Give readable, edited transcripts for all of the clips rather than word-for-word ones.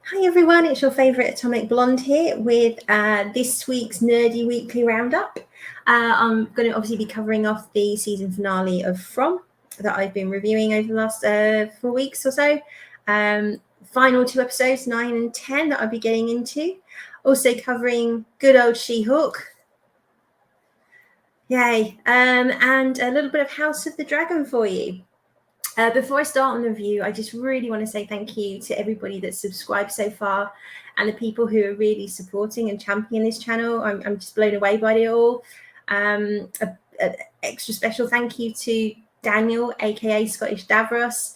Hi everyone, it's your favourite Atomic Blonde here with this week's Nerdy Weekly Roundup. I'm going to obviously be covering off the season finale of From that I've been reviewing over the last 4 weeks or so. Final 2 episodes, 9 and 10, that I'll be getting into. Also covering good old She-Hulk. Yay. And a little bit of House of the Dragon for you. Before I start on the review, I just really want to say thank you to everybody that's subscribed so far and the people who are really supporting and championing this channel. I'm just blown away by it all. An extra special thank you to Daniel, aka Scottish Davros.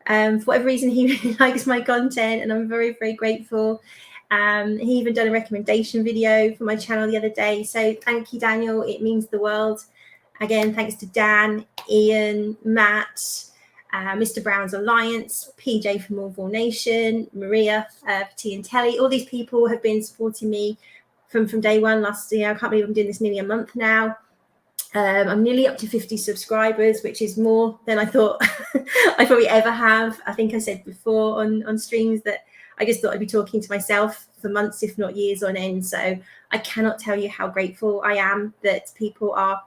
For whatever reason, he really likes my content and I'm very, very grateful. He even done a recommendation video for my channel the other day. So thank you, Daniel. It means the world. Again, thanks to Dan, Ian, Matt, Mr. Brown's Alliance, PJ from Marvel Nation, Maria for Tea and Telly. All these people have been supporting me from day one last year. I can't believe I'm doing this nearly a month now. I'm nearly up to 50 subscribers, which is more than I thought I probably ever have. I think I said before on streams that I just thought I'd be talking to myself for months, if not years on end. So I cannot tell you how grateful I am that people are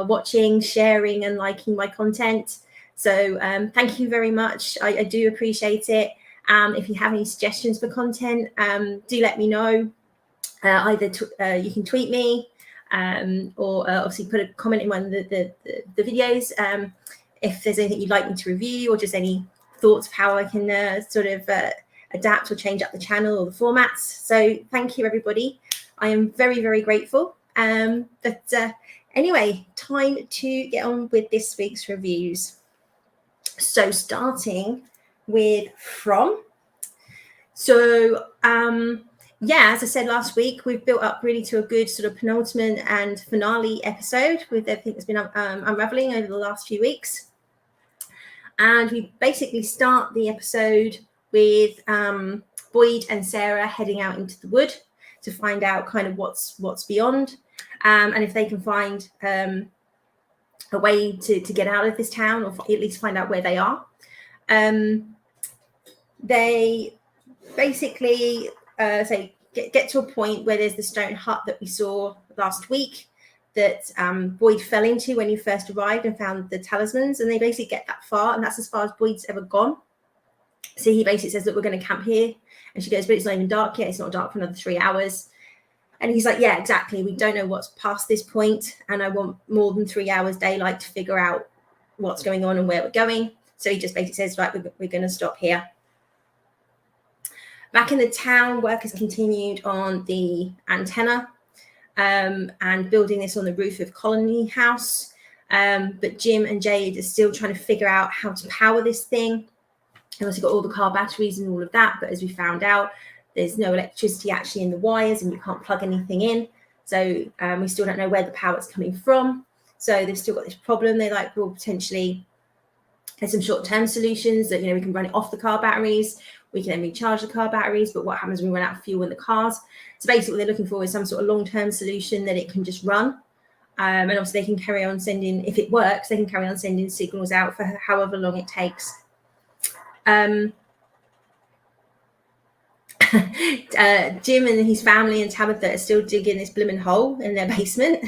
watching, sharing and liking my content. So thank you very much. I do appreciate it. If you have any suggestions for content, do let me know. Either you can tweet me or obviously put a comment in one of the videos. If there's anything you'd like me to review or just any thoughts of how I can sort of adapt or change up the channel or the formats. So thank you, everybody. I am very, very grateful. Anyway, time to get on with this week's reviews. So starting with From. So yeah, as I said last week, we've built up really to a good sort of penultimate and finale episode with everything that's been unraveling over the last few weeks. And we basically start the episode with Boyd and Sarah heading out into the wood to find out kind of what's beyond, and if they can find a way to get out of this town, or at least find out where they are. They basically say get to a point where there's the stone hut that we saw last week that Boyd fell into when he first arrived and found the talismans, and they basically get that far, and that's as far as Boyd's ever gone. So he basically says, look, we're going to camp here, and she goes, but it's not even dark yet, it's not dark for another 3 hours. And he's like, yeah, exactly. We don't know what's past this point, and I want more than 3 hours daylight to figure out what's going on and where we're going. So he just basically says, right, we're going to stop here. Back in the town, work has continued on the antenna and building this on the roof of Colony House. But Jim and Jade are still trying to figure out how to power this thing. They've also got all the car batteries and all of that. But as we found out, there's no electricity actually in the wires and you can't plug anything in. So we still don't know where the power's coming from. So they've still got this problem. They like, well, potentially there's some short-term solutions that, you know, we can run it off the car batteries. We can then recharge the car batteries. But what happens when we run out of fuel in the cars? So basically what they're looking for is some sort of long-term solution that it can just run. And obviously they can carry on sending, if it works, they can carry on sending signals out for however long it takes. Jim and his family and Tabitha are still digging this blooming hole in their basement.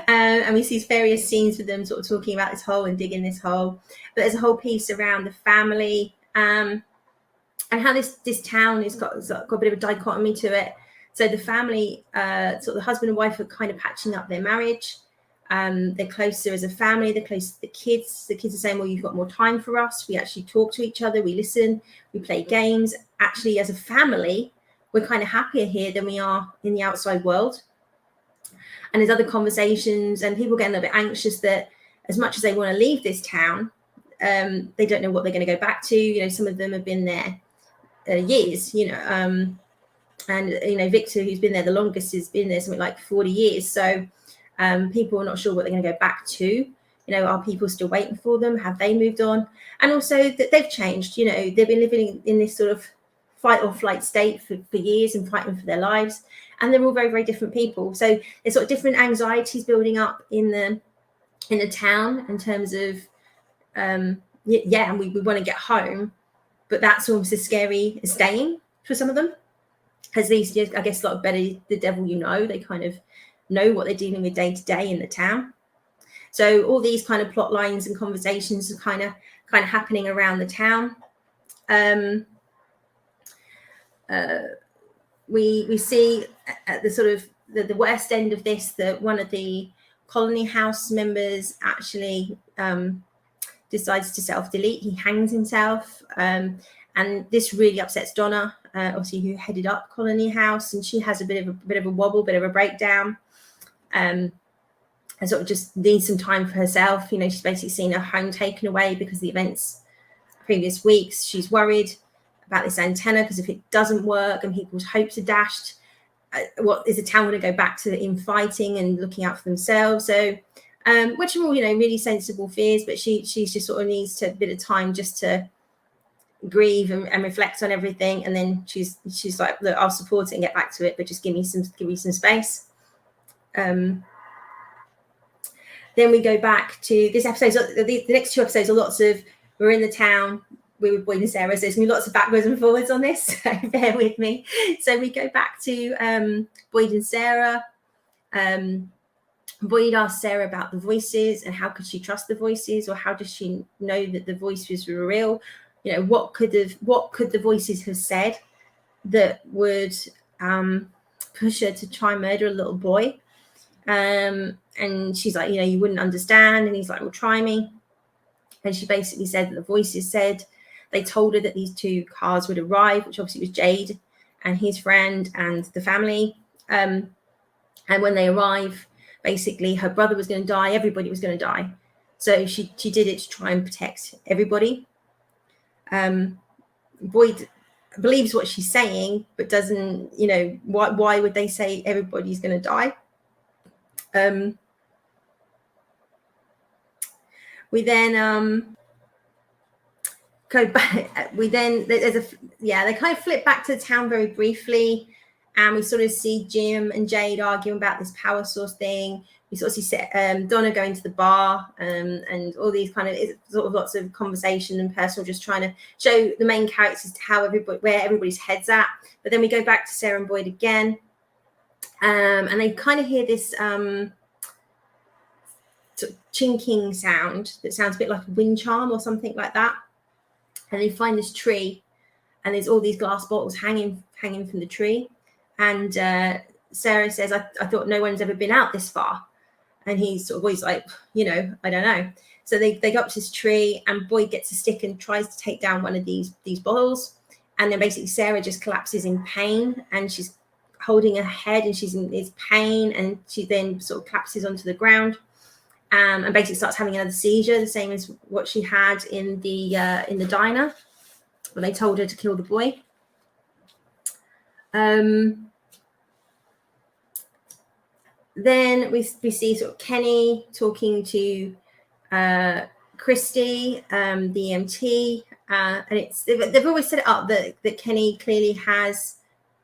And we see various scenes with them sort of talking about this hole and digging this hole. But there's a whole piece around the family and how this town has got a bit of a dichotomy to it. So the family, sort of the husband and wife are kind of patching up their marriage. They're closer as a family. They're closer to the kids. The kids are saying, well, you've got more time for us. We actually talk to each other. We listen. We play games. Actually, as a family, we're kind of happier here than we are in the outside world. And there's other conversations and people getting a little bit anxious that as much as they want to leave this town, they don't know what they're going to go back to. You know, some of them have been there years, you know, and, you know, Victor, who's been there the longest, has been there something like 40 years. So people are not sure what they're going to go back to. You know, are people still waiting for them? Have they moved on? And also that they've changed. You know, they've been living in this sort of fight or flight state for years and fighting for their lives. And they're all very, very different people. So there's sort of different anxieties building up in the town in terms of, yeah, and we want to get home, but that's almost as scary as staying. for some of them, because these, I guess, a lot better the devil you know. They kind of know what they're dealing with day to day in the town. So all these kind of plot lines and conversations are kind of happening around the town. We see at the sort of the worst end of this that one of the Colony House members actually decides to self-delete. He hangs himself, and this really upsets Donna, obviously, who headed up Colony House, and she has a bit of a wobble, bit of a breakdown, and sort of just needs some time for herself. You know, she's basically seen her home taken away because of the events previous weeks. She's worried about this antenna, because if it doesn't work and people's hopes are dashed, what is the town going to go back to infighting and looking out for themselves? So, which are all, you know, really sensible fears, but she's just sort of needs a bit of time just to grieve and reflect on everything. And then she's like, look, I'll support it and get back to it, but just give me some space. Then we go back to this episode. So the next two episodes are lots of, we're in the town, we're with Boyd and Sarah, so there's going to be lots of backwards and forwards on this, so bear with me. So we go back to Boyd and Sarah. Boyd asks Sarah about the voices and how could she trust the voices, or how does she know that the voices were real? You know, what could the voices have said that would push her to try and murder a little boy? And she's like, you know, you wouldn't understand. And he's like, well, try me. And she basically said that the voices said they told her that these two cars would arrive, which obviously was Jade and his friend and the family. And when they arrive, basically her brother was going to die, everybody was going to die. So she did it to try and protect everybody. Boyd believes what she's saying, but doesn't, you know, why would they say everybody's going to die? We then go back. We then they kind of flip back to the town very briefly, and we sort of see Jim and Jade arguing about this power source thing. We sort of see Donna going to the bar, and all these kind of sort of lots of conversation and personal, just trying to show the main characters where everybody's head's at. But then we go back to Sarah and Boyd again, and they kind of hear this sort of chinking sound that sounds a bit like a wind charm or something like that. And they find this tree, and there's all these glass bottles hanging from the tree. And Sarah says, I thought no one's ever been out this far. And he's sort of always like, you know, I don't know. So they go up to this tree, and Boyd gets a stick and tries to take down one of these bottles. And then basically Sarah just collapses in pain, and she's holding her head, and she's in this pain, and she then sort of collapses onto the ground. And basically starts having another seizure, the same as what she had in the diner when they told her to kill the boy. Then we see sort of Kenny talking to Christy, the EMT, and they've always set it up that Kenny clearly has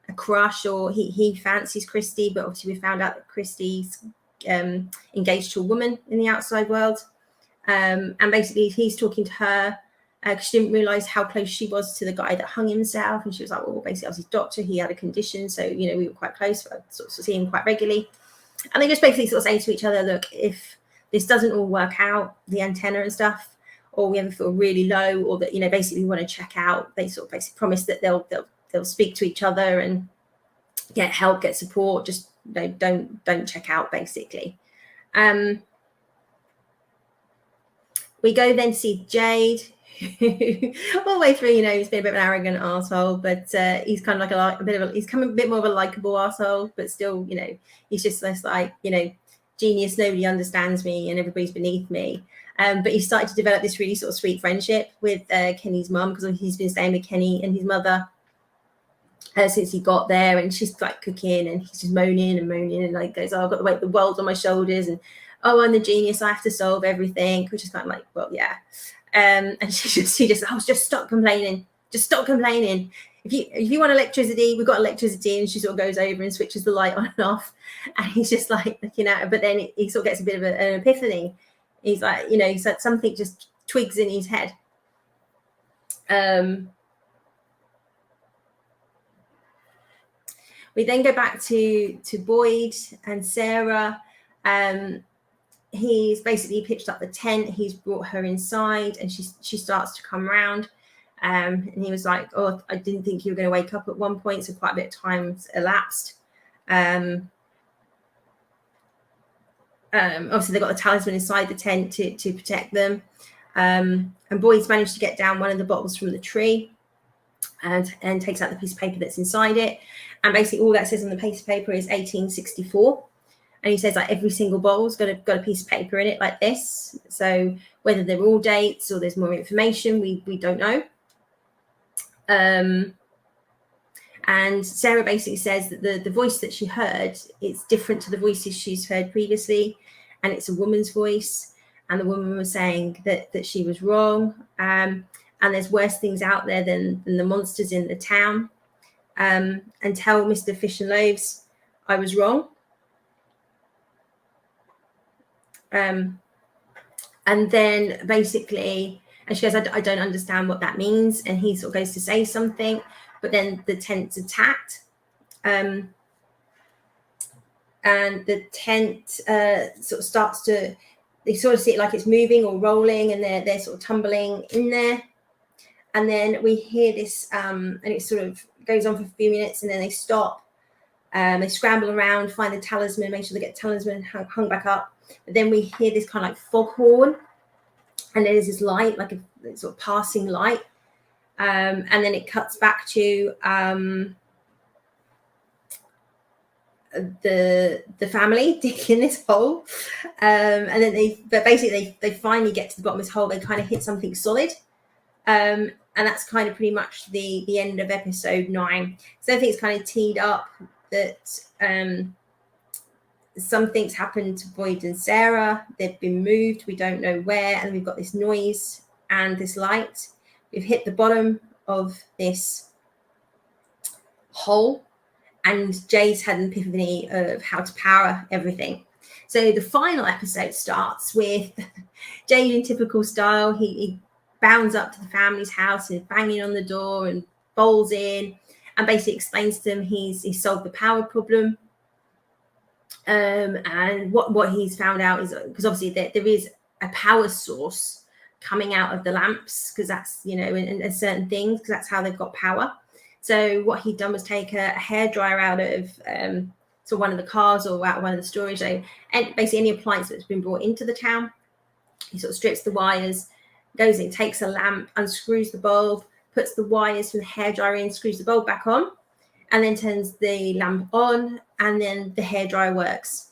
a crush, or he fancies Christy, but obviously we found out that Christy's engaged to a woman in the outside world, and basically he's talking to her because she didn't realize how close she was to the guy that hung himself, and she was like, well, basically I was his doctor, he had a condition, so you know we were quite close, I sort of see him quite regularly. And they just basically sort of say to each other, look, if this doesn't all work out, the antenna and stuff, or we ever feel really low, or that, you know, basically we want to check out, they sort of basically promise that they'll speak to each other and get help, get support, just don't check out, basically. We go then see Jade, who all the way through, you know, he's been a bit of an arrogant asshole, but he's kind of like he's come a bit more of a likable asshole, but still, you know, he's just less like, you know, genius, nobody understands me and everybody's beneath me. But he started to develop this really sort of sweet friendship with Kenny's mum, because he's been staying with Kenny and his mother since he got there, and she's like cooking, and he's just moaning and like goes, oh, I've got the weight of the world on my shoulders, and oh, I'm the genius, I have to solve everything, which is kind of like, well, yeah. And she just stop complaining, if you want electricity, we've got electricity. And she sort of goes over and switches the light on and off, and he's just like looking at her, but then he sort of gets a bit of an epiphany. He's like, you know, he's like, something just twigs in his head. We then go back to Boyd and Sarah. He's basically pitched up the tent. He's brought her inside, and she starts to come around. And he was like, "Oh, I didn't think you were going to wake up at one point." So quite a bit of time elapsed. Obviously, they've got the talisman inside the tent to protect them. And Boyd's managed to get down one of the bottles from the tree and takes out the piece of paper that's inside it. And basically all that says on the piece of paper is 1864. And he says like every single bottle's got a piece of paper in it like this. So whether they're all dates or there's more information, we don't know. And Sarah basically says that the voice that she heard is different to the voices she's heard previously, and it's a woman's voice. And the woman was saying that she was wrong, and there's worse things out there than the monsters in the town. And tell Mr. Fish and Loaves I was wrong. And then basically, and she goes, I don't understand what that means. And he sort of goes to say something, but then the tent's attacked. And the tent sort of starts to, they sort of see it like it's moving or rolling, and they're sort of tumbling in there. And then we hear this, and it sort of goes on for a few minutes, and then they stop. They scramble around, find the talisman, make sure they get the talisman hung back up. But then we hear this kind of like foghorn, and there's this light, like a sort of passing light. And then it cuts back to the family digging this hole. And then they finally get to the bottom of this hole. They kind of hit something solid. And that's kind of pretty much the end of episode 9. So I think it's kind of teed up that some things happened to Boyd and Sarah. They've been moved. We don't know where. And we've got this noise and this light. We've hit the bottom of this hole. And Jade's had an epiphany of how to power everything. So the final episode starts with Jade in typical style. He bounds up to the family's house and banging on the door and bowls in and basically explains to them he's solved the power problem. And what he's found out is, because obviously there is a power source coming out of the lamps, because that's, and certain things, because that's how they've got power. So what he'd done was take a hairdryer out of so one of the cars or out of one of the storage, and basically any appliance that's been brought into the town. He sort of strips the wires, goes in, takes a lamp, unscrews the bulb, puts the wires from the hairdryer in, screws the bulb back on, and then turns the lamp on, and then the hairdryer works.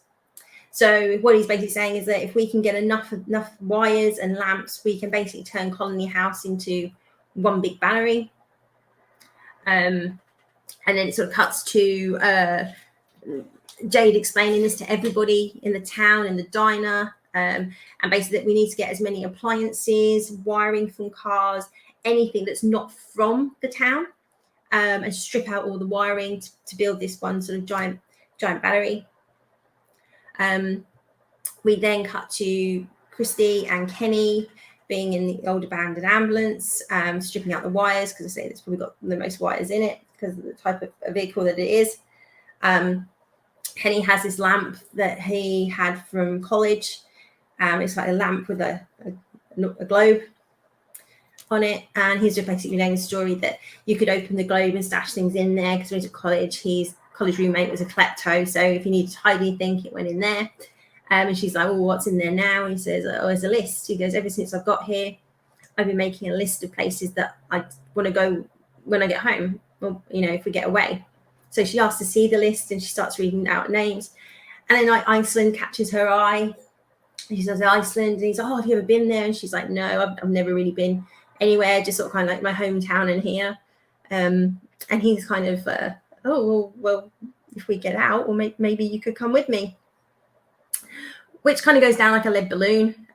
So what he's basically saying is that if we can get enough wires and lamps, we can basically turn Colony House into one big battery. And then it sort of cuts to Jade explaining this to everybody in the town, in the diner, and basically that we need to get as many appliances, wiring from cars, anything that's not from the town, and strip out all the wiring to build this one sort of giant battery. We then cut to Christy and Kenny being in the old abandoned ambulance, stripping out the wires, because I say it's probably got the most wires in it because of the type of vehicle that it is. Kenny has this lamp that he had from college. It's like a lamp with a globe on it, and he's just basically knowing the story that you could open the globe and stash things in there, because when he was at college, his college roommate was a klepto, so if he needed to hide anything, it went in there. And she's like, "Oh, what's in there now?" And he says, "Oh, there's a list." He goes, "Ever since I've got here, I've been making a list of places that I want to go when I get home, or if we get away." So she asks to see the list, and she starts reading out names, and then like Iceland catches her eye. She says Iceland, and he's like, "Oh, have you ever been there?" And she's like, "No, I've never really been anywhere, just sort of kind of like my hometown in here." And he's kind of, "Oh, well, if we get out, or maybe you could come with me." Which kind of goes down like a lead balloon.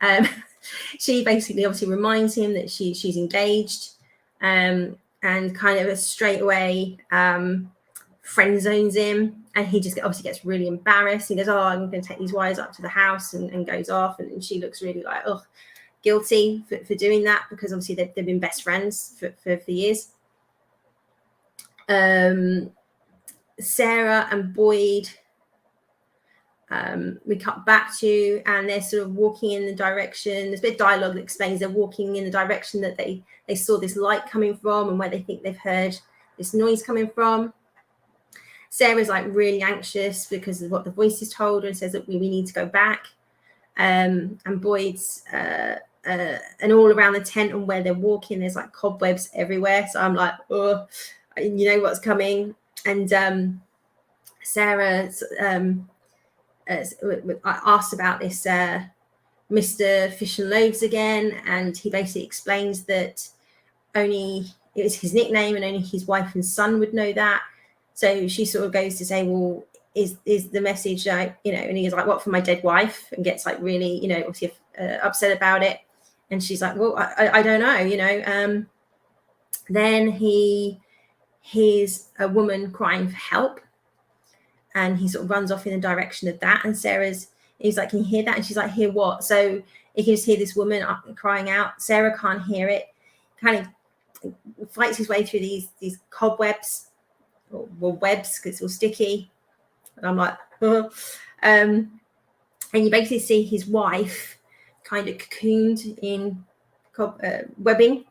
She basically obviously reminds him that she's engaged, and kind of straight away friend zones him, and he just obviously gets really embarrassed. He goes, "Oh, I'm going to take these wires up to the house," and goes off, and she looks really like, oh, guilty for doing that, because obviously they've been best friends for years. Sarah and Boyd, we cut back to, and they're sort of walking in the direction. There's a bit of dialogue that explains they're walking in the direction that they saw this light coming from, and where they think they've heard this noise coming from. Sarah's like really anxious because of what the voices told her, and says that we need to go back. And Boyd's and all around the tent and where they're walking, there's like cobwebs everywhere. So I'm like, oh, you know what's coming. And Sarah asked about this Mr. Fish and Loaves again, and he basically explains that only it was his nickname and only his wife and son would know that. So she sort of goes to say, well, is the message like, you know, and he's like, what, for my dead wife? And gets like really, you know, obviously upset about it. And she's like, well, I don't know, you know. Then he hears a woman crying for help, and he sort of runs off in the direction of that. And he's like, can you hear that? And she's like, hear what? So he can just hear this woman crying out. Sarah can't hear it. Kind of fights his way through these cobwebs, or webs, because it's all sticky. And I'm like, oh. And you basically see his wife kind of cocooned in webbing,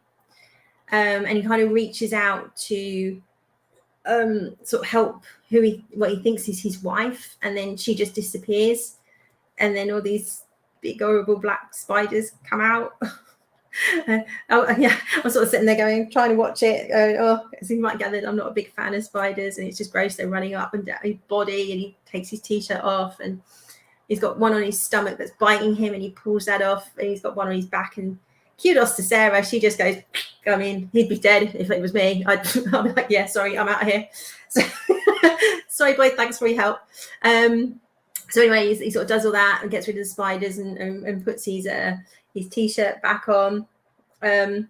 and he kind of reaches out to sort of help what he thinks is his wife, and then she just disappears, and then all these big horrible black spiders come out. Yeah, I'm sort of sitting there trying to watch it. As you might gather, I'm not a big fan of spiders, and it's just gross. They're running up and down his body, and he takes his t-shirt off, and he's got one on his stomach that's biting him, and he pulls that off, and he's got one on his back. And kudos to Sarah, she just goes, I mean, he'd be dead if it was me. I'd be like, yeah, sorry, I'm out of here. So, sorry, Boyd, thanks for your help. So anyway, he sort of does all that and gets rid of the spiders, and puts his t-shirt back on. Then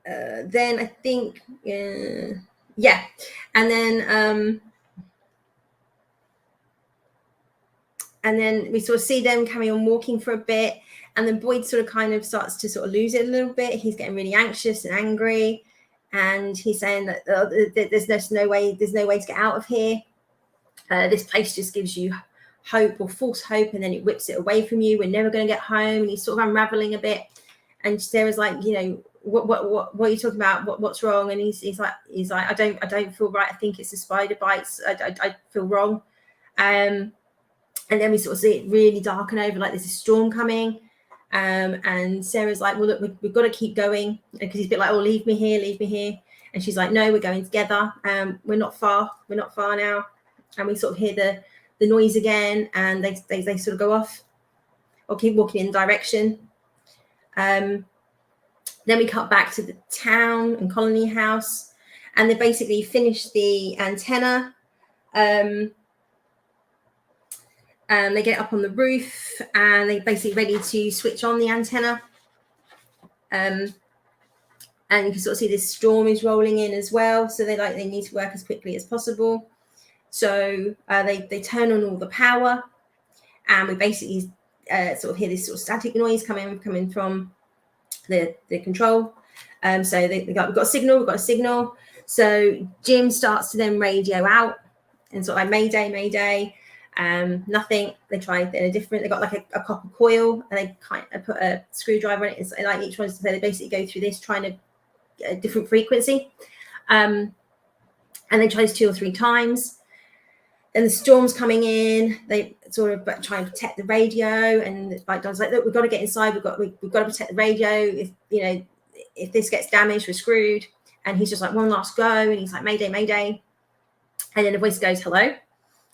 I think, yeah, and then we sort of see them carry on walking for a bit, and then Boyd sort of kind of starts to sort of lose it a little bit. He's getting really anxious and angry, and he's saying that there's no way to get out of here. This place just gives you hope, or false hope, and then it whips it away from you. We're never going to get home. And he's sort of unraveling a bit, and Sarah's like, you know, what are you talking about? What's wrong? And he's like, I don't feel right. I think it's the spider bites. I feel wrong. And then we sort of see it really darken over, like there's a storm coming. And Sarah's like, well, look, we've got to keep going, because he's a bit like, oh, leave me here. And she's like, no, we're going together. We're not far now. And we sort of hear the noise again, and they sort of go off or keep walking in the direction. Then we cut back to the town and colony house, and they basically finished the antenna. And they get up on the roof, and they're basically ready to switch on the antenna. And you can sort of see this storm is rolling in as well, so they need to work as quickly as possible. So they turn on all the power, and we basically sort of hear this sort of static noise coming from the control. So we've got a signal. So Jim starts to then radio out and sort of like Mayday. Nothing. They're different. They got like a copper coil, and they kind of put a screwdriver in it. It's like each one, so they basically go through this, trying to get a different frequency. And they try this 2 or 3 times. And the storm's coming in. They sort of try and protect the radio, and like Don's like, look, we've got to get inside. We've got to protect the radio. If this gets damaged, we're screwed. And he's just like, one last go, and he's like, Mayday. And then the voice goes, hello,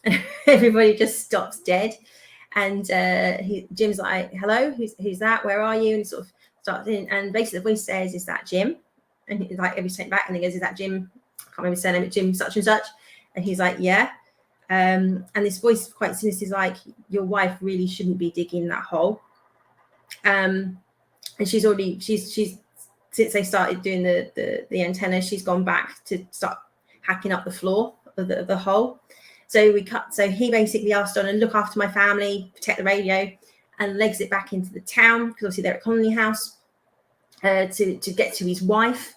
and everybody just stops dead. And Jim's like, hello, who's that? Where are you? And he sort of starts in, and basically the voice says, is that Jim? And he's like, every step back, and he goes, is that Jim? I can't remember his surname, but Jim such and such. And he's like, yeah. And this voice quite sinister is like, your wife really shouldn't be digging that hole. And she's since they started doing the antenna, she's gone back to start hacking up the floor of the hole. So he basically asked Donna, look after my family, protect the radio, and legs it back into the town, because obviously they're at Colony House, to get to his wife,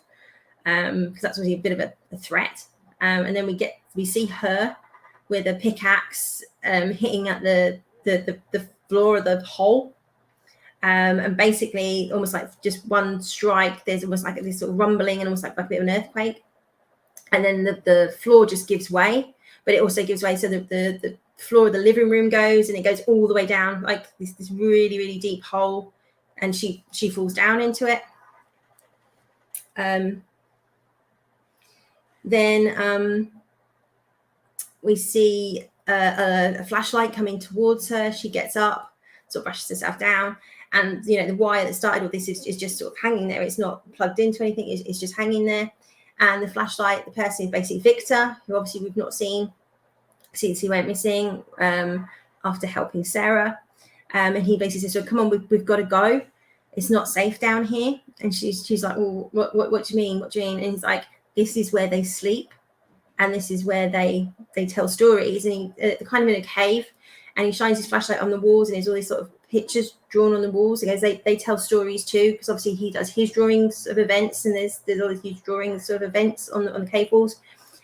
because that's obviously a bit of a threat. And then we see her with a pickaxe hitting at the floor of the hole. And basically, almost like just one strike, there's almost like this sort of rumbling and almost like a bit of an earthquake. And then the floor just gives way, but it also gives way. So the floor of the living room goes, and it goes all the way down, like this really, really deep hole. And she falls down into it. Then we see a flashlight coming towards her. She gets up, sort of brushes herself down, and the wire that started all this is just sort of hanging there. It's not plugged into anything. It's just hanging there. And the flashlight, the person is basically Victor, who obviously we've not seen since he went missing after helping Sarah. And he basically says, "So come on, we've got to go. It's not safe down here." And she's like, "Well, what do you mean? What do you mean?" And he's like, "This is where they sleep, and this is where they tell stories." And they're kind of in a cave, and he shines his flashlight on the walls, and there's all these sort of pictures drawn on the walls. He goes, they tell stories too, because obviously he does his drawings of events, and there's all these huge drawings of events on the cave walls.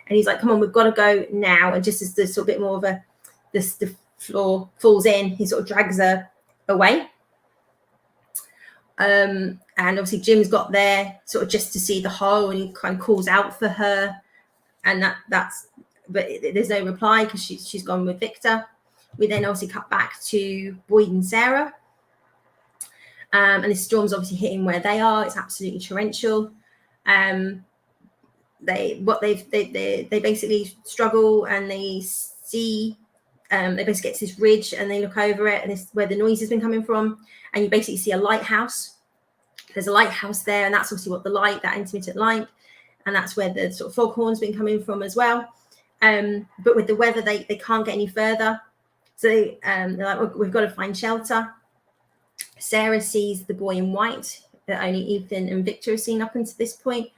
And he's like, "Come on, we've got to go now." And just as the sort of bit more of the floor falls in, he sort of drags her away. And obviously Jim's got there sort of just to see the hole, and he kind of calls out for her, and but there's no reply because she's gone with Victor. We then obviously cut back to Boyd and Sarah, and the storm's obviously hitting where they are. It's absolutely torrential. They basically struggle, and they see they basically get to this ridge, and they look over it, and this is where the noise has been coming from. And you basically see a lighthouse. There's a lighthouse there, and that's obviously what that intermittent light, and that's where the sort of foghorn's been coming from as well. But with the weather, they can't get any further. So they're like, "Well, we've got to find shelter." Sarah sees the boy in white that only Ethan and Victor have seen up until this point.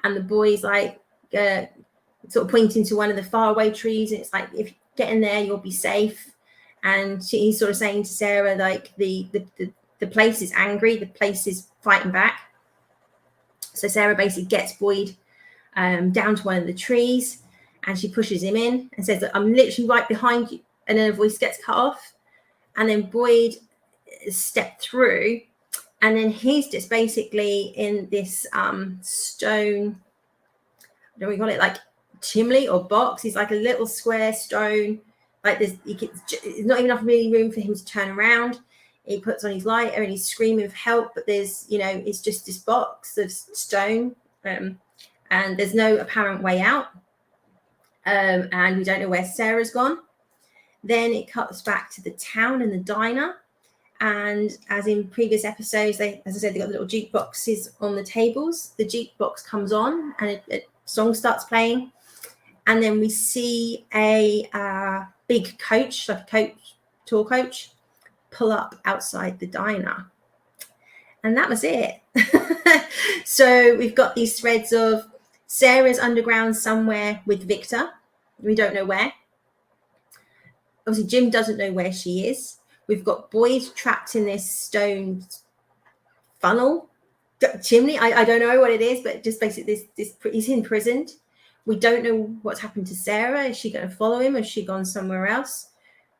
And the boy's like sort of pointing to one of the faraway trees. And it's like, "If you get in there, you'll be safe." And he's sort of saying to Sarah, like, the place is angry. The place is fighting back. So Sarah basically gets Boyd down to one of the trees, and she pushes him in and says, "I'm literally right behind you." And then her voice gets cut off. And then Boyd stepped through, and then he's just basically in this stone, what do we call it, like chimney or box. He's like a little square stone, like there's not even enough really room for him to turn around. He puts on his lighter and he's screaming for help, but there's it's just this box of stone, and there's no apparent way out, and we don't know where Sarah's gone. Then it cuts back to the town and the diner. And as in previous episodes, as I said, they got little jukeboxes on the tables. The jukebox comes on, and a song starts playing. And then we see a big coach, like a tour coach, pull up outside the diner. And that was it. So we've got these threads of Sarah's underground somewhere with Victor. We don't know where. Obviously, Jim doesn't know where she is. We've got Boyd trapped in this stone funnel, chimney. I don't know what it is, but just basically he's imprisoned. We don't know what's happened to Sarah. Is she going to follow him, or has she gone somewhere else?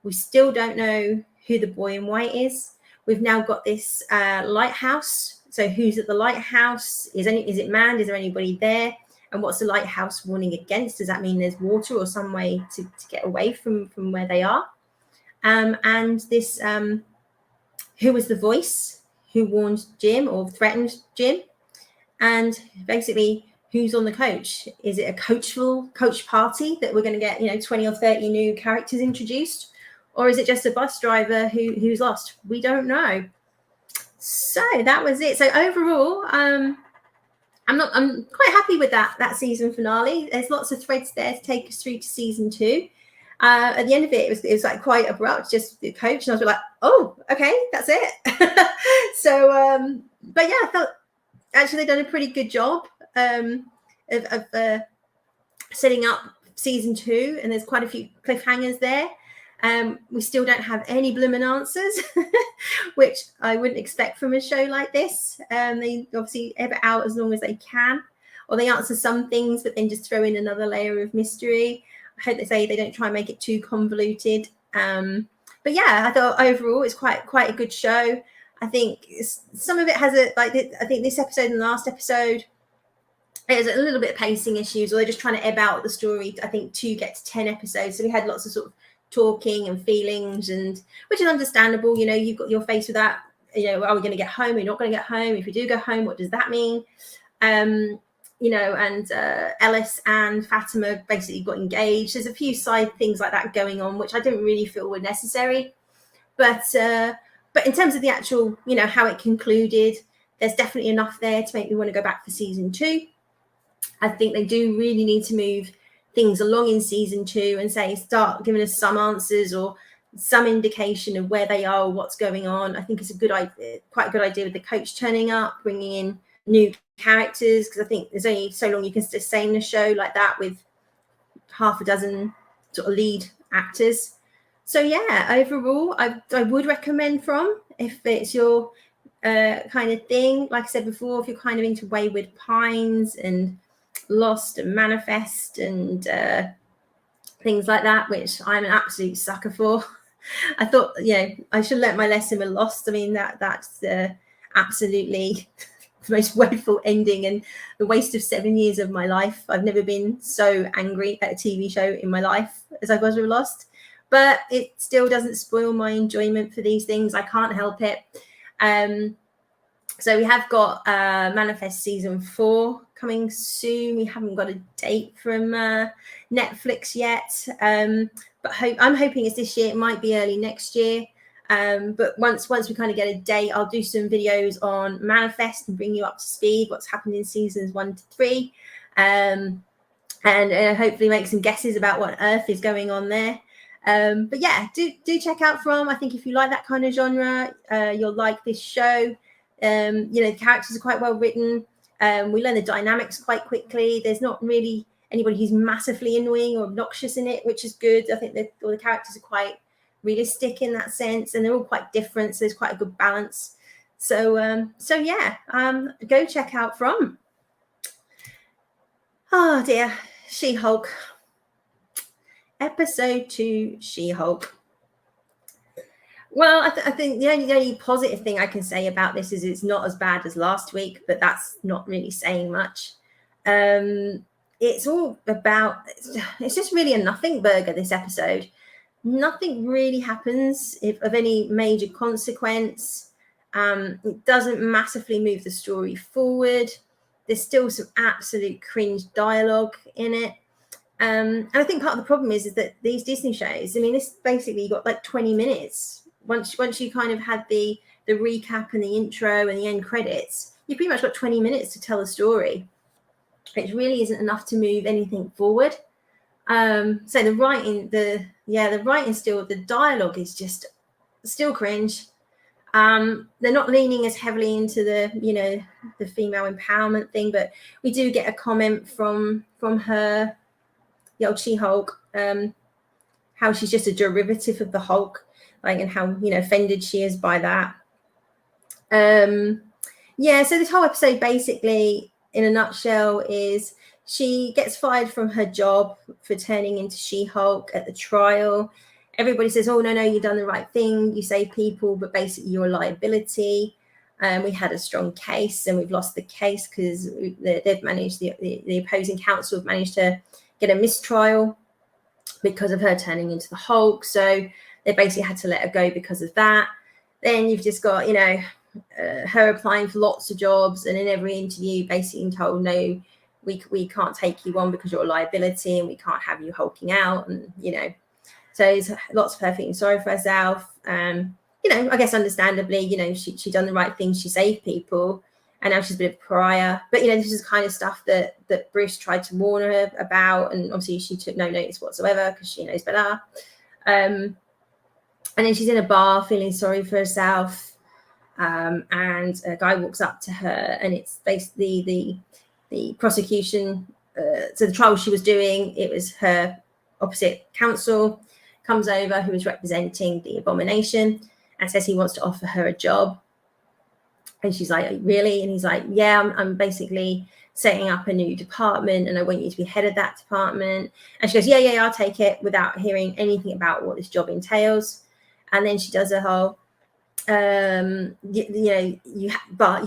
We still don't know who the boy in white is. We've now got this lighthouse. So who's at the lighthouse? Is it manned? Is there anybody there? And what's the lighthouse warning against? Does that mean there's water or some way to get away from where they are? And this, who was the voice who warned Jim or threatened Jim? And basically, who's on the coach? Is it a coach party that we're going to get 20 or 30 new characters introduced? Or is it just a bus driver who's lost? We don't know. So that was it. So overall, I'm quite happy with that season finale. There's lots of threads there to take us through to season 2. At the end of it was like quite abrupt, just the coach, and I was like, "Oh, okay, that's it." So, but yeah, I thought actually they've done a pretty good job of setting up season 2, and there's quite a few cliffhangers there. We still don't have any blooming answers, which I wouldn't expect from a show like this. They obviously ever out as long as they can. or they answer some things, but then just throw in another layer of mystery. I hope they don't try and make it too convoluted. But yeah, I thought overall it's quite a good show. I think some of it has I think this episode and the last episode, there's a little bit of pacing issues, or they're just trying to ebb out the story, I think, to get to 10 episodes. So we had lots of sort of talking and feelings, and which is understandable. You know, you've got your face with that. You know, are we going to get home? Are we not going to get home? If we do go home, what does that mean? You know, and Ellis and Fatima basically got engaged. There's a few side things like that going on, which I didn't really feel were necessary. But in terms of the actual, you know, how it concluded, there's definitely enough there to make me want to go back for season 2. I think they do really need to move things along in season 2 and start giving us some answers or some indication of where they are or what's going on. I think it's a good idea, quite a good idea with the coach turning up, bringing in new characters, because I think there's only so long you can sustain a show like that with half a dozen sort of lead actors. So yeah, overall, I would recommend From if it's your kind of thing. Like I said before, if you're kind of into Wayward Pines and Lost and Manifest and things like that, which I'm an absolute sucker for. I thought, I should learn my lesson with Lost. I mean, that's absolutely the most woeful ending and the waste of 7 years of my life. I've never been so angry at a TV show in my life as I was with Lost, but it still doesn't spoil my enjoyment for these things. I can't help it. So we have got Manifest season 4 coming soon. We haven't got a date from Netflix yet, but I'm hoping it's this year. It might be early next year. But once we kind of get a date, I'll do some videos on Manifest and bring you up to speed what's happened in seasons 1 to 3, and hopefully make some guesses about what Earth is going on there. But yeah, do check out From. I think if you like that kind of genre, you'll like this show. The characters are quite well written. We learn the dynamics quite quickly. There's not really anybody who's massively annoying or obnoxious in it, which is good. I think that all the characters are quite realistic in that sense, and they're all quite different. So there's quite a good balance. So yeah, go check out From. Oh dear, She-Hulk. Episode 2, She-Hulk. Well, I think the only positive thing I can say about this is it's not as bad as last week, but that's not really saying much. It's all about, it's just really a nothing burger, this episode. Nothing really happens of any major consequence. It doesn't massively move the story forward. There's still some absolute cringe dialogue in it. And I think part of the problem is that these Disney shows, I mean, this basically got like 20 minutes. Once you kind of had the recap and the intro and the end credits, you pretty much got 20 minutes to tell a story. It really isn't enough to move anything forward. So the writing, the dialogue is just still cringe. They're not leaning as heavily into the female empowerment thing, but we do get a comment from her, the old She-Hulk, how she's just a derivative of the Hulk, and how offended she is by that. So this whole episode basically, in a nutshell, is she gets fired from her job for turning into She-Hulk at the trial. Everybody says, oh, no, you've done the right thing. You save people, but basically you're a liability. We had a strong case and we've lost the case because they've managed, the opposing counsel have managed to get a mistrial because of her turning into the Hulk. So they basically had to let her go because of that. Then you've just got, her applying for lots of jobs, and in every interview basically told, no, we can't take you on because you're a liability and we can't have you hulking out. And, so it's lots of her feeling sorry for herself. I guess understandably, she done the right thing. She saved people and now she's a bit of a pariah. But, this is kind of stuff that Bruce tried to warn her about. And obviously she took no notice whatsoever because she knows better. And then she's in a bar feeling sorry for herself. And a guy walks up to her, and it's basically the prosecution. So the trial she was doing, it was her opposite counsel comes over, who is representing the Abomination, and says he wants to offer her a job. And she's like, really? And he's like, yeah, I'm basically setting up a new department, and I want you to be head of that department. And she goes, yeah, I'll take it, without hearing anything about what this job entails. And then she does a whole, but you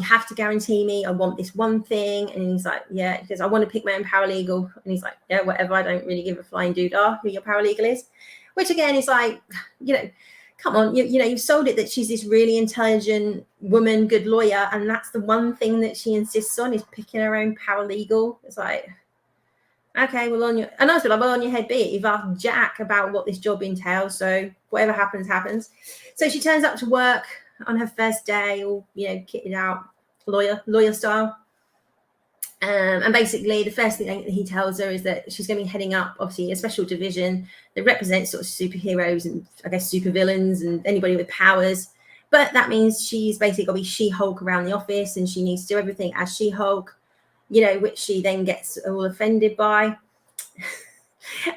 have to guarantee me, I want this one thing. And he's like, yeah, because I want to pick my own paralegal. And he's like, yeah, whatever, I don't really give a flying doodah who your paralegal is. Which again is like, come on, you've sold it that she's this really intelligent woman, good lawyer, and that's the one thing that she insists on, is picking her own paralegal. It's like, okay, well, on your head be it. You've asked Jack about what this job entails, so whatever happens, happens. So she turns up to work on her first day, all kitted out, lawyer style. And basically, the first thing that he tells her is that she's going to be heading up, obviously, a special division that represents sort of superheroes and, I guess, supervillains and anybody with powers. But that means she's basically got to be She-Hulk around the office, and she needs to do everything as She-Hulk, which she then gets all offended by.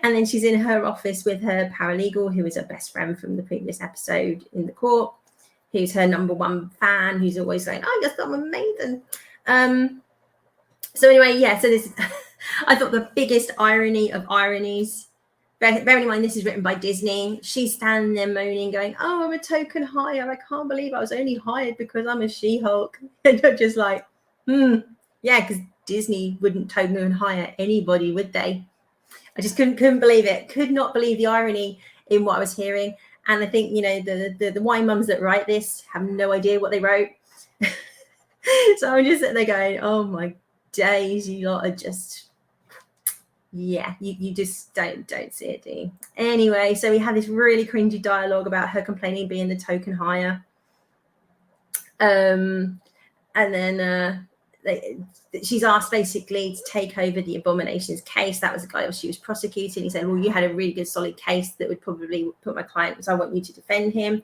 And then she's in her office with her paralegal, who is her best friend from the previous episode in the court, who's her number one fan, who's always saying, oh, yes, I'm amazing. So anyway, so this, I thought the biggest irony of ironies, bearing in mind this is written by Disney, she's standing there moaning, going, oh, I'm a token hire. I can't believe I was only hired because I'm a She-Hulk. And you're just like, yeah, because Disney wouldn't token hire anybody, would they? I just couldn't believe it. Could not believe the irony in what I was hearing. And I think, the wine mums that write this have no idea what they wrote. So I'm just sitting there going, oh my days, you lot are just, you just don't see it, do you? Anyway, so we had this really cringy dialogue about her complaining being the token hire. And then she's asked basically to take over the Abominations case. That was the guy she was prosecuting. He said, well, you had a really good solid case that would probably put my client, so I want you to defend him.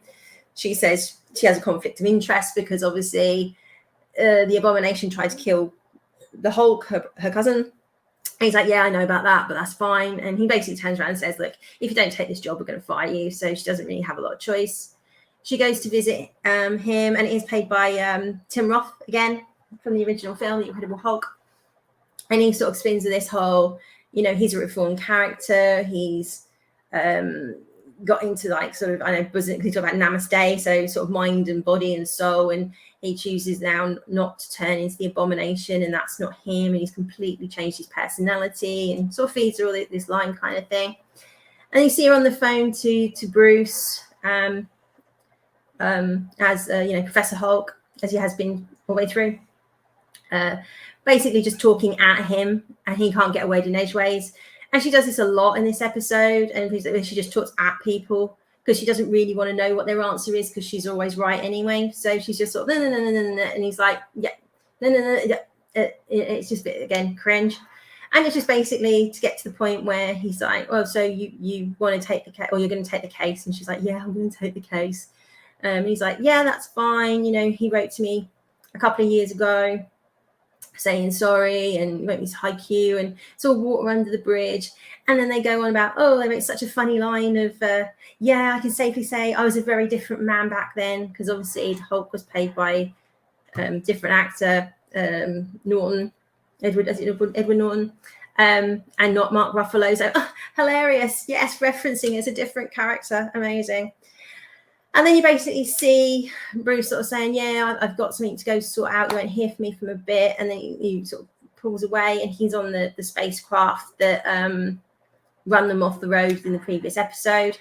She says she has a conflict of interest because obviously the Abomination tried to kill the Hulk, her cousin. And he's like, yeah, I know about that, but that's fine. And he basically turns around and says, look, if you don't take this job, we're going to fire you. So she doesn't really have a lot of choice. She goes to visit him, and it is played by Tim Roth again, from the original film, The Incredible Hulk. And he sort of spins with this whole, he's a reformed character. He's got into like sort of, I know, he talked about namaste, so sort of mind and body and soul, and he chooses now not to turn into the Abomination, and that's not him, and he's completely changed his personality, and sort of feeds her all this line kind of thing. And you see her on the phone to Bruce as Professor Hulk, as he has been all the way through, basically just talking at him, and he can't get a word in edgeways. And she does this a lot in this episode, and she just talks at people because she doesn't really want to know what their answer is, because she's always right anyway. So she's just sort of, no, and he's like, yeah, no. It's just, again, cringe. And it's just basically to get to the point where he's like, well, so you want to take the case, or you're going to take the case? And she's like, yeah, I'm going to take the case. And he's like, yeah, that's fine. He wrote to me a couple of years ago saying sorry, and he wrote me haiku, and it's all water under the bridge. And then they go on about, they make such a funny line of, I can safely say I was a very different man back then, because obviously the Hulk was played by different actor, Edward Norton, and not Mark Ruffalo. So hilarious. Yes, referencing as a different character. Amazing. And then you basically see Bruce sort of saying, yeah, I've got something to go sort out. You won't hear from me for a bit. And then he sort of pulls away, and he's on the spacecraft that run them off the road in the previous episode,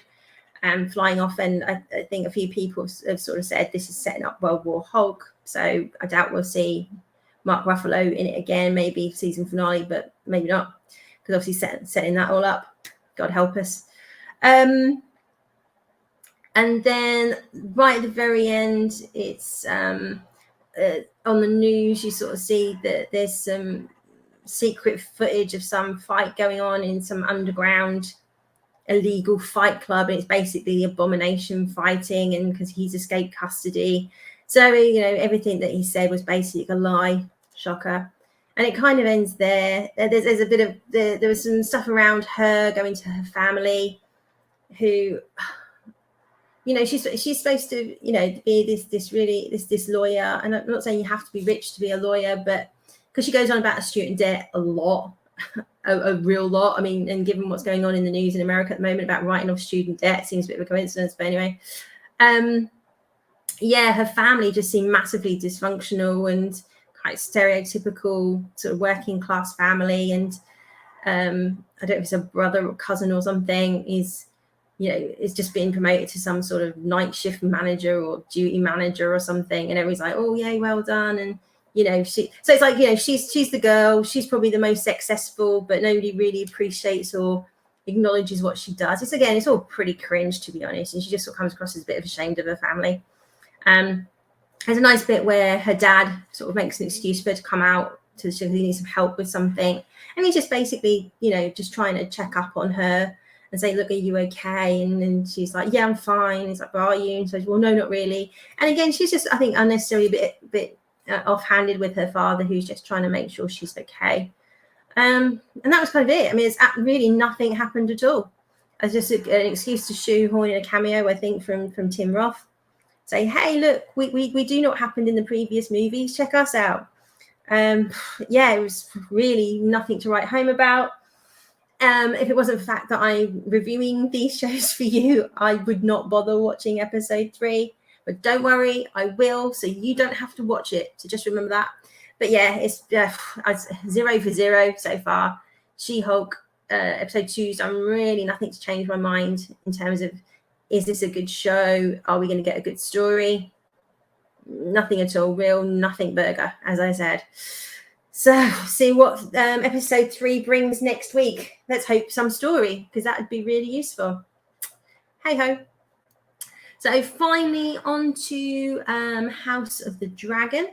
and flying off. And I think a few people have sort of said this is setting up World War Hulk. So I doubt we'll see Mark Ruffalo in it again, maybe season finale, but maybe not, because obviously setting that all up. God help us. And then right at the very end, it's on the news, you sort of see that there's some secret footage of some fight going on in some underground illegal fight club. And it's basically the Abomination fighting, and because he's escaped custody. So, everything that he said was basically a lie. Shocker. And it kind of ends there. There's a bit of, there was some stuff around her going to her family, who... she's supposed to, be this lawyer. And I'm not saying you have to be rich to be a lawyer, but because she goes on about student debt a lot, a real lot. I mean, and given what's going on in the news in America at the moment about writing off student debt, seems a bit of a coincidence, but anyway. Yeah, her family just seemed massively dysfunctional and quite stereotypical sort of working class family. And I don't know if it's a brother or cousin or something, is just being promoted to some sort of night shift manager or duty manager or something, and everybody's like, oh yeah, well done. And so it's like, she's the girl, she's probably the most successful, but nobody really appreciates or acknowledges what she does. It's all pretty cringe, to be honest, and she just sort of comes across as a bit of ashamed of her family. There's a nice bit where her dad sort of makes an excuse for her to come out to the show. He needs some help with something, and he's just basically just trying to check up on her and say, look, are you okay? And then she's like, yeah, I'm fine. He's like, well, are you? And so, well, no, not really. And again, she's just, I think, unnecessarily a bit offhanded with her father, who's just trying to make sure she's okay. And that was kind of it. I mean, it's really nothing happened at all. It's just an excuse to shoehorn in a cameo, I think, from Tim Roth. Say, hey, look, we do know what happened in the previous movies. Check us out. Yeah, it was really nothing to write home about. If it wasn't the fact that I'm reviewing these shows for you, I would not bother watching episode 3. But don't worry, I will, so you don't have to watch it. So just remember that. But yeah, it's 0 for 0 so far. She-Hulk episode 2's done really nothing to change my mind in terms of, is this a good show? Are we going to get a good story? Nothing at all. Real nothing burger, as I said. So see what episode 3 brings next week. Let's hope some story, because that would be really useful. Hey ho. So finally on to House of the Dragon.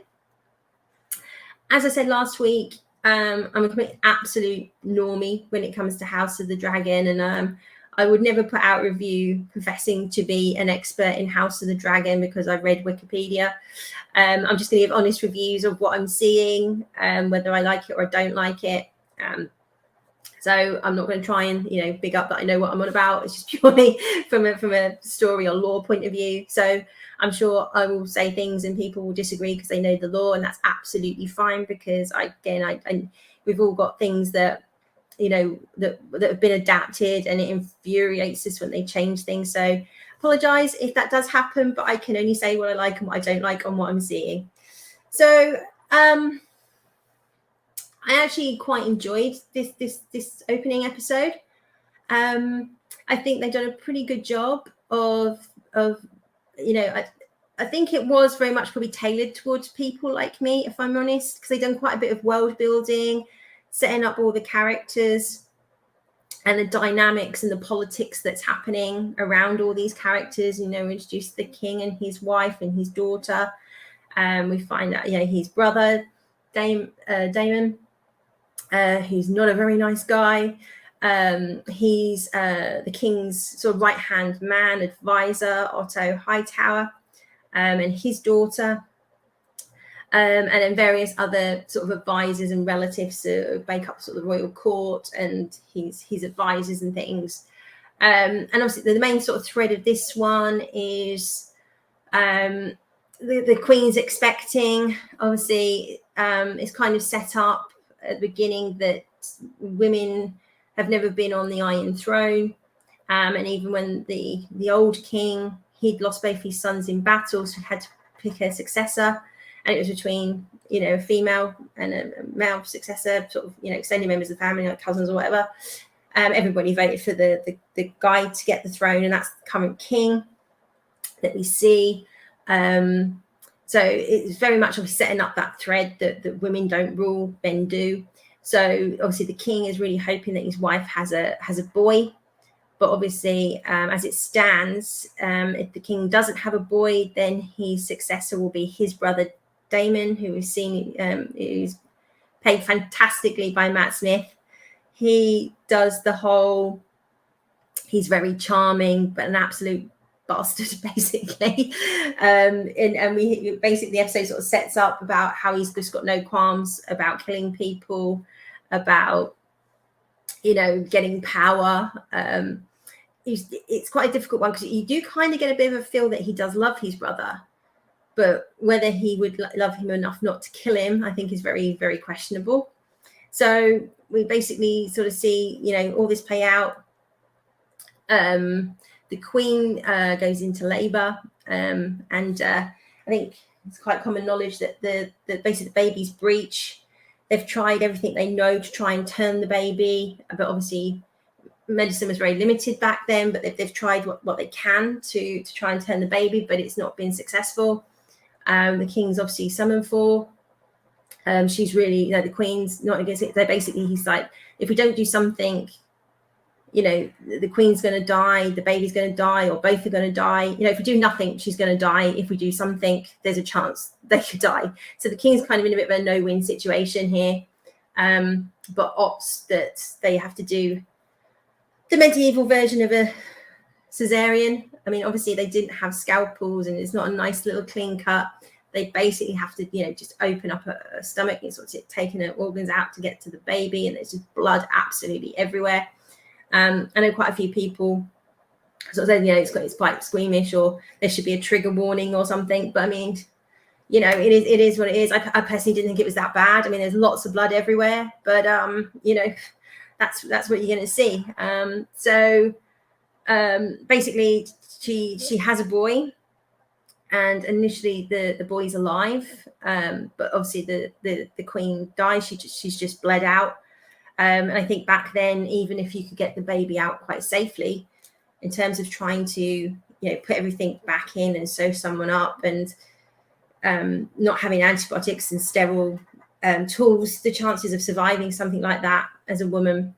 As I said last week, I'm a complete absolute normie when it comes to House of the Dragon, and I would never put out a review professing to be an expert in House of the Dragon because I've read Wikipedia. I'm just going to give honest reviews of what I'm seeing, whether I like it or I don't like it. So I'm not going to try and big up that I know what I'm on about. It's just purely from a story or lore point of view. So I'm sure I will say things and people will disagree because they know the lore, and that's absolutely fine, because we've all got things that that have been adapted, and it infuriates us when they change things. So apologize if that does happen, but I can only say what I like and what I don't like on what I'm seeing. So I actually quite enjoyed this opening episode. I think they've done a pretty good job of I think it was very much probably tailored towards people like me, if I'm honest, because they've done quite a bit of world building, setting up all the characters and the dynamics and the politics that's happening around all these characters. We introduce the king and his wife and his daughter. We find out, his brother, Daemon, who's not a very nice guy. He's the king's sort of right-hand man, advisor, Otto Hightower, and his daughter. And then various other sort of advisors and relatives make up sort of the royal court and his advisors and things. And obviously the main sort of thread of this one is the Queen's expecting. Obviously, it's kind of set up at the beginning that women have never been on the Iron Throne. And even when the old king, he'd lost both his sons in battle, so he had to pick a successor. And it was between, a female and a male successor, sort of, extended members of the family, like cousins or whatever. Everybody voted for the guy to get the throne, and that's the current king that we see. So it's very much obviously setting up that thread that women don't rule, men do. So obviously the king is really hoping that his wife has a boy. But obviously, as it stands, if the king doesn't have a boy, then his successor will be his brother Daemon, who is who's played fantastically by Matt Smith. He does the whole, he's very charming, but an absolute bastard, basically. And we basically, the episode sort of sets up about how he's just got no qualms about killing people, about getting power. It's quite a difficult one, because you do kind of get a bit of a feel that he does love his brother, but whether he would love him enough not to kill him, I think, is very, very questionable. So we basically sort of see, all this play out. The Queen goes into labour, and I think it's quite common knowledge that basically the baby's breech. They've tried everything they know to try and turn the baby, but obviously medicine was very limited back then. But they've tried what they can to try and turn the baby, but it's not been successful. The King's obviously summoned for. She's really, the Queen's not against it. They're basically, he's like, if we don't do something, the Queen's going to die, the baby's going to die, or both are going to die. If we do nothing, she's going to die. If we do something, there's a chance they could die. So the King's kind of in a bit of a no-win situation here, but opts that they have to do the medieval version of a cesarean. I mean, obviously they didn't have scalpels, and it's not a nice little clean cut. They basically have to, just open up a stomach and sort of taking the organs out to get to the baby, and there's just blood absolutely everywhere. I know quite a few people sort of said, it's quite squeamish, or there should be a trigger warning or something. But I mean, it is what it is. I personally didn't think it was that bad. I mean, there's lots of blood everywhere, but that's what you're going to see. So basically, she has a boy, and initially the boy's alive, but obviously the Queen dies. She's just bled out. And I think back then, even if you could get the baby out quite safely, in terms of trying to, put everything back in and sew someone up, and not having antibiotics and sterile tools, the chances of surviving something like that as a woman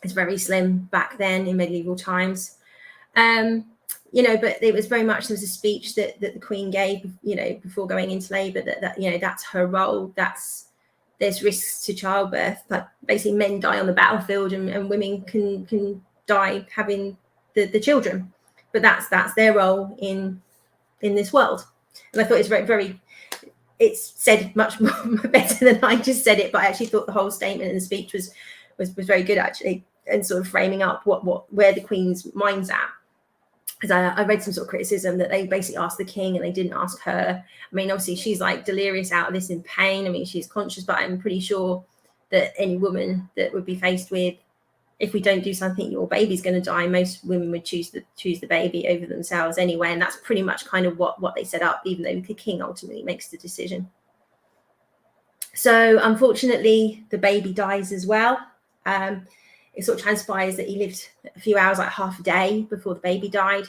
is very slim back then in medieval times. But it was very much, there was a speech that the Queen gave, before going into labour, that that's her role. There's risks to childbirth, but basically men die on the battlefield, and women can die having the children. But that's their role in this world. And I thought it's very, very, it's said much more better than I just said it. But I actually thought the whole statement in the speech was very good, actually, and sort of framing up where the Queen's mind's at. Because I read some sort of criticism that they basically asked the King and they didn't ask her. I mean, obviously she's like delirious out of this, in pain. I mean, she's conscious, but I'm pretty sure that any woman that would be faced with, if we don't do something, your baby's going to die, most women would choose the baby over themselves anyway. And that's pretty much kind of what they set up, even though the King ultimately makes the decision. So unfortunately, the baby dies as well. It sort of transpires that he lived a few hours, like half a day, before the baby died.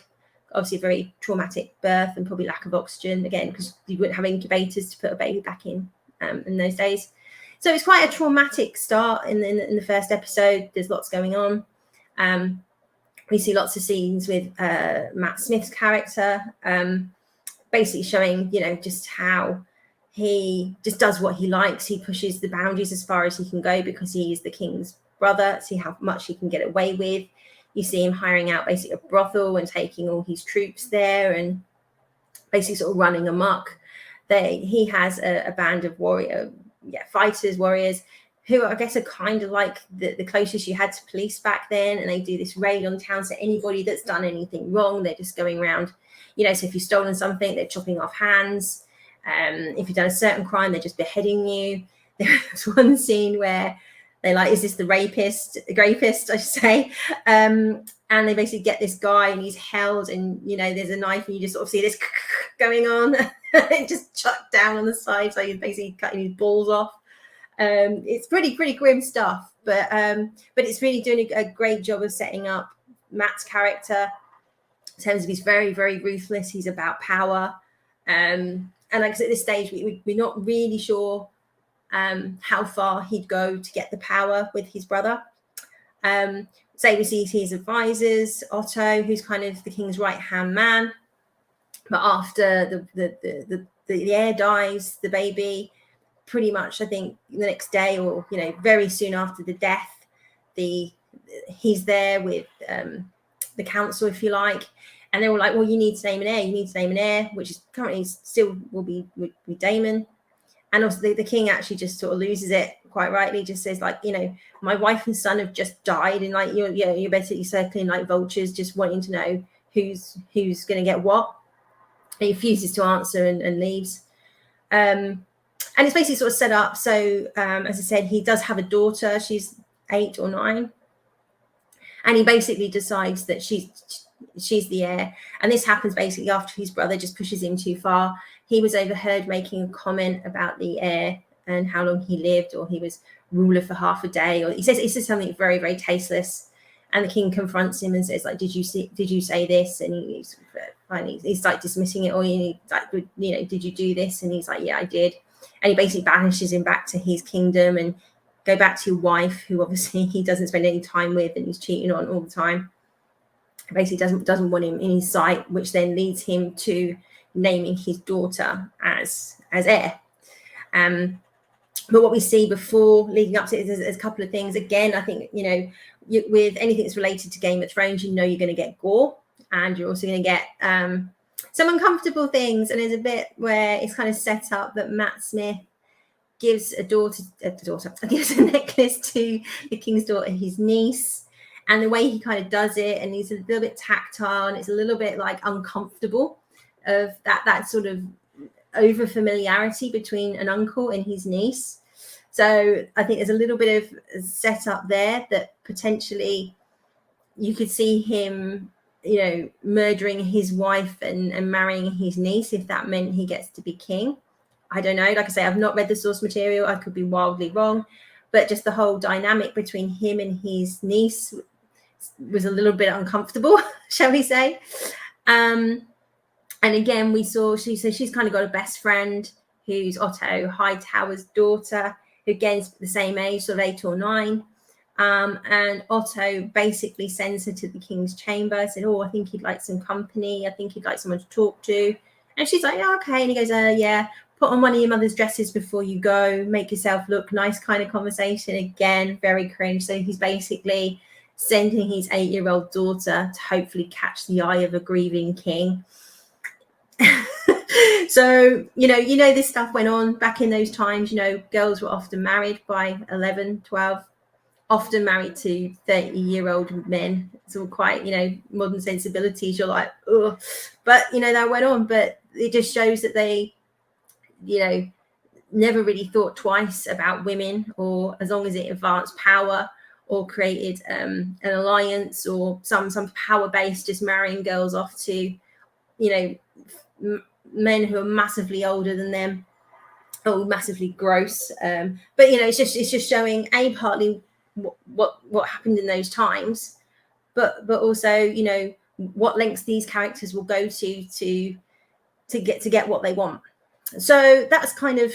Obviously a very traumatic birth, and probably lack of oxygen, again, because you wouldn't have incubators to put a baby back in those days. So it's quite a traumatic start in the first episode. There's lots going on. We see lots of scenes with Matt Smith's character, basically showing, just how he just does what he likes. He pushes the boundaries as far as he can go because he is the King's brother. See how much he can get away with. You see him hiring out basically a brothel and taking all his troops there and basically sort of running amok. He has a band of warriors, who I guess are kind of like the closest you had to police back then. And they do this raid on town. So anybody that's done anything wrong, they're just going around, so if you've stolen something, they're chopping off hands. If you've done a certain crime, they're just beheading you. There's one scene where they're like, is this the rapist, I should say? And they basically get this guy and he's held, and, there's a knife, and you just sort of see this going on. It just chucked down on the side. So he's basically cutting his balls off. It's pretty grim stuff, but it's really doing a great job of setting up Matt's character in terms of he's very, very ruthless. He's about power. And like I said, at this stage, we're not really sure how far he'd go to get the power with his brother. Say we see his advisors, Otto, who's kind of the King's right-hand man. But after the heir dies, the baby, pretty much, I think, the next day, or very soon after the death, he's there with the council, if you like, and they're all like, well, you need to name an heir, which is currently still will be with Daemon. And also the King actually just sort of loses it, quite rightly, just says, like, my wife and son have just died, and like you're basically circling like vultures, just wanting to know who's going to get what. He refuses to answer and leaves. And it's basically sort of set up. So, as I said, he does have a daughter. She's 8 or 9. And he basically decides that she's the heir. And this happens basically after his brother just pushes him too far. He was overheard making a comment about the heir and how long he lived, or he was ruler for half a day, or he says something very, very tasteless. And the king confronts him and says, like, did you say this? And he's like dismissing it, or like, did you do this? And he's like, yeah, I did. And he basically banishes him back to his kingdom and go back to your wife, who obviously he doesn't spend any time with and he's cheating on all the time. Basically doesn't want him in his sight, which then leads him to naming his daughter as heir. But what we see before leading up to it is a couple of things. Again, I think, with anything that's related to Game of Thrones, you're going to get gore, and you're also going to get some uncomfortable things. And there's a bit where it's kind of set up that Matt Smith gives a necklace to the king's daughter, his niece, and the way he kind of does it, and he's a little bit tactile, and it's a little bit like uncomfortable of that sort of over familiarity between an uncle and his niece. So I think there's a little bit of setup there that potentially you could see him, murdering his wife and marrying his niece if that meant he gets to be king. I don't know. Like I say, I've not read the source material. I could be wildly wrong, but just the whole dynamic between him and his niece was a little bit uncomfortable, shall we say. And again, we saw, she's kind of got a best friend who's Otto Hightower's daughter, who again is the same age, sort of 8 or 9. And Otto basically sends her to the king's chamber, said, I think he'd like some company. I think he'd like someone to talk to. And she's like, oh, okay. And he goes, yeah, put on one of your mother's dresses before you go, make yourself look nice, kind of conversation. Again, very cringe. So he's basically sending his 8-year-old daughter to hopefully catch the eye of a grieving king. So, this stuff went on back in those times. Girls were often married by 11, 12, often married to 30-year-old men. It's all quite, modern sensibilities. You're like, oh, but, that went on. But it just shows that they, never really thought twice about women, or as long as it advanced power or created an alliance or some power base, just marrying girls off to, men who are massively older than them, or massively gross. But it's just showing partly what happened in those times, but also what lengths these characters will go to get what they want. So that's kind of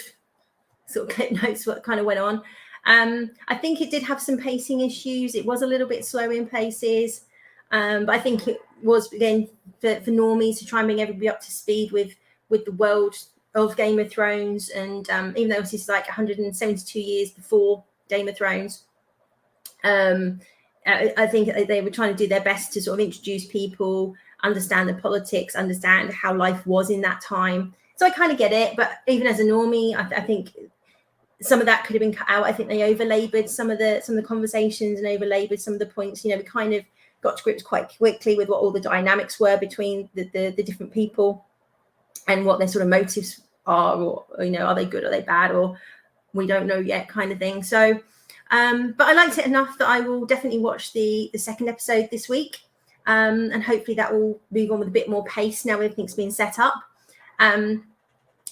sort of clip notes what kind of went on. I think it did have some pacing issues. It was a little bit slow in places, but I think it was, again, for normies to try and bring everybody up to speed with the world of Game of Thrones. And even though this is like 172 years before Game of Thrones, I think they were trying to do their best to sort of introduce people, understand the politics, understand how life was in that time. So I kind of get it, but even as a normie, I think some of that could have been cut out. I think they overlabored some of the conversations and overlabored some of the points. We kind of got to grips quite quickly with what all the dynamics were between the different people and what their sort of motives are, or are they good, are they bad, or we don't know yet, kind of thing. So but I liked it enough that I will definitely watch the second episode this week, and hopefully that will move on with a bit more pace now everything's been set up.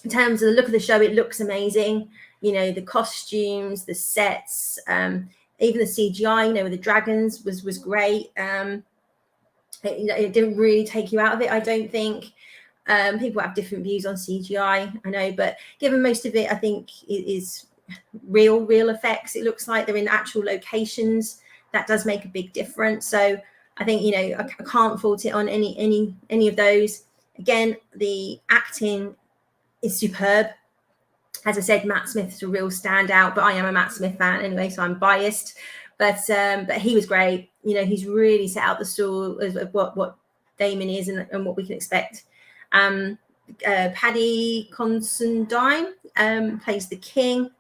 In terms of the look of the show, it looks amazing. The costumes, the sets, even the CGI, with the dragons was great. It didn't really take you out of it, I don't think. People have different views on CGI, I know, but given most of it, I think it is real effects. It looks like they're in actual locations. That does make a big difference. So I think, I can't fault it on any of those. Again, the acting is superb. As I said, Matt Smith is a real standout, but I am a Matt Smith fan anyway, so I'm biased. But he was great. He's really set out the stall of what Daemon is and what we can expect. Paddy Considine plays the king.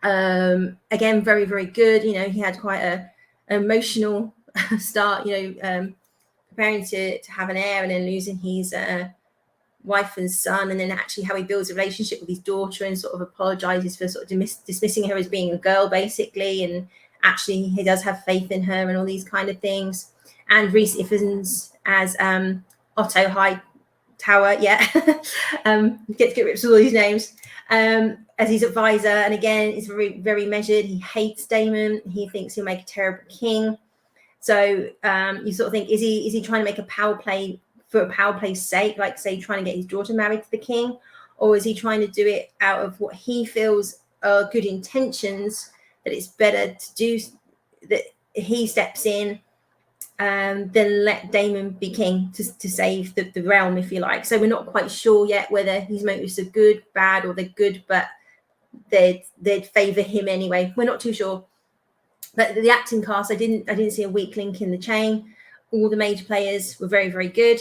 Again, very, very good. He had quite an emotional start, preparing to have an heir and then losing his wife and son, and then actually how he builds a relationship with his daughter and sort of apologizes for sort of dismissing her as being a girl, basically, and actually he does have faith in her and all these kind of things. And Rhys Ifans as Otto Hightower, get rid of all these names, as his advisor. And again, it's very, very measured. He hates Daemon. He thinks he'll make a terrible king. So you sort of think, is he trying to make a power play for a power play's sake, like say trying to get his daughter married to the king, or is he trying to do it out of what he feels are good intentions, that it's better to do that he steps in than let Daemon be king to save the realm, if you like. So we're not quite sure yet whether his motives are good, bad, or they're good, but they'd favour him anyway. We're not too sure. But the acting cast, I didn't see a weak link in the chain. All the major players were very, very good.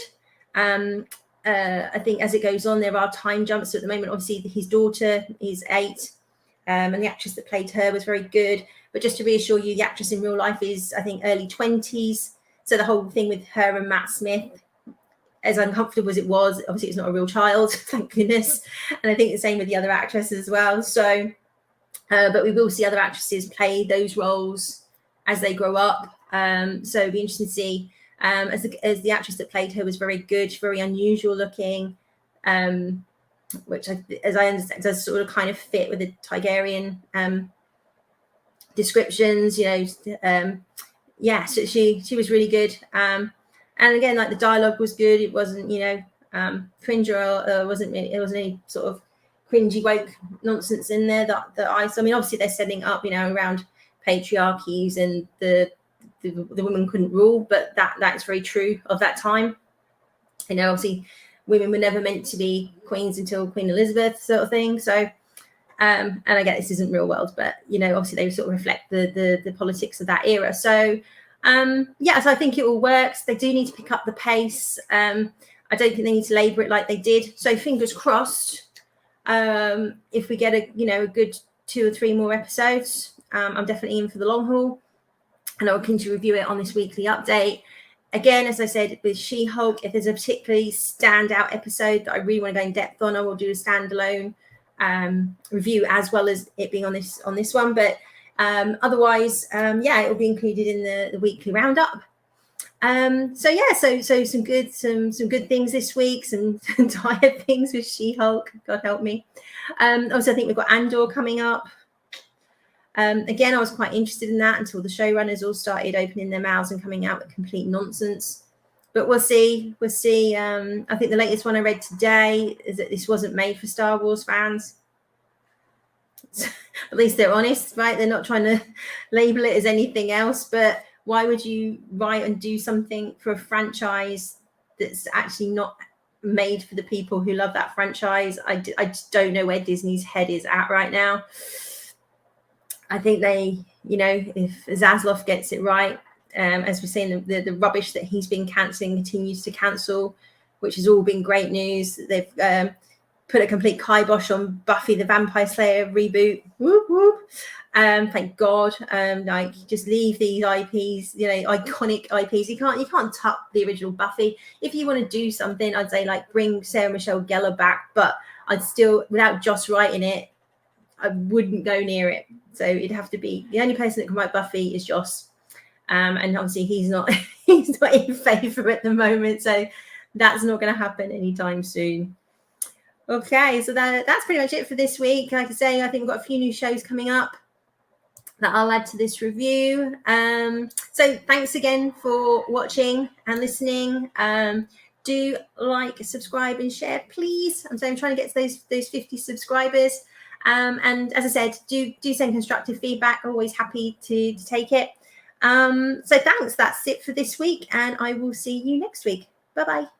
I think as it goes on, there are time jumps. So at the moment, obviously, his daughter is 8, and the actress that played her was very good. But just to reassure you, the actress in real life is, I think, early 20s. So the whole thing with her and Matt Smith, as uncomfortable as it was, obviously it's not a real child, thank goodness. And I think the same with the other actresses as well. So, but we will see other actresses play those roles as they grow up. So it'll be interesting to see. As the actress that played her was very good, very unusual looking, which, as I understand, does sort of kind of fit with the Targaryen descriptions. So she was really good. And again, like the dialogue was good. It wasn't, cringe, or it wasn't any sort of cringy woke nonsense in there that I mean, obviously they're setting up, around patriarchies and the women couldn't rule, but that's very true of that time. Obviously women were never meant to be queens until Queen Elizabeth, sort of thing. So and I get this isn't real world, but obviously they sort of reflect the politics of that era. So so I think it all works. They do need to pick up the pace. I don't think they need to labor it like they did. So fingers crossed, if we get a good 2 or 3 more episodes, I'm definitely in for the long haul. And I'll continue to review it on this weekly update. Again, as I said, with She-Hulk, if there's a particularly standout episode that I really want to go in depth on, I will do a standalone review, as well as it being on this one. But otherwise, it will be included in the weekly roundup. So some good things this week, some dire things with She-Hulk. God help me. Also, I think we've got Andor coming up. Again, I was quite interested in that until the showrunners all started opening their mouths and coming out with complete nonsense. But we'll see. I think the latest one I read today is that this wasn't made for Star Wars fans. At least they're honest, right? They're not trying to label it as anything else. But why would you write and do something for a franchise that's actually not made for the people who love that franchise? I just don't know where Disney's head is at right now. I think they, if Zaslav gets it right, as we're saying, the rubbish that he's been cancelling continues to cancel, which has all been great news. They've put a complete kibosh on Buffy the Vampire Slayer reboot. Whoop, whoop. Thank God. Just leave these IPs, iconic IPs. You can't touch the original Buffy. If you want to do something, I'd say bring Sarah Michelle Gellar back, but I'd still, without Joss writing it, I wouldn't go near it. So it'd have to be, the only person that can write Buffy is Joss. And obviously he's not in favour at the moment. So that's not going to happen anytime soon. Okay, so that's pretty much it for this week. Like I say, I think we've got a few new shows coming up that I'll add to this review. So thanks again for watching and listening. Do like, subscribe and share, please. I'm trying to get to those 50 subscribers. And as I said, do send constructive feedback. Always happy to take it. So thanks. That's it for this week, and I will see you next week. Bye-bye.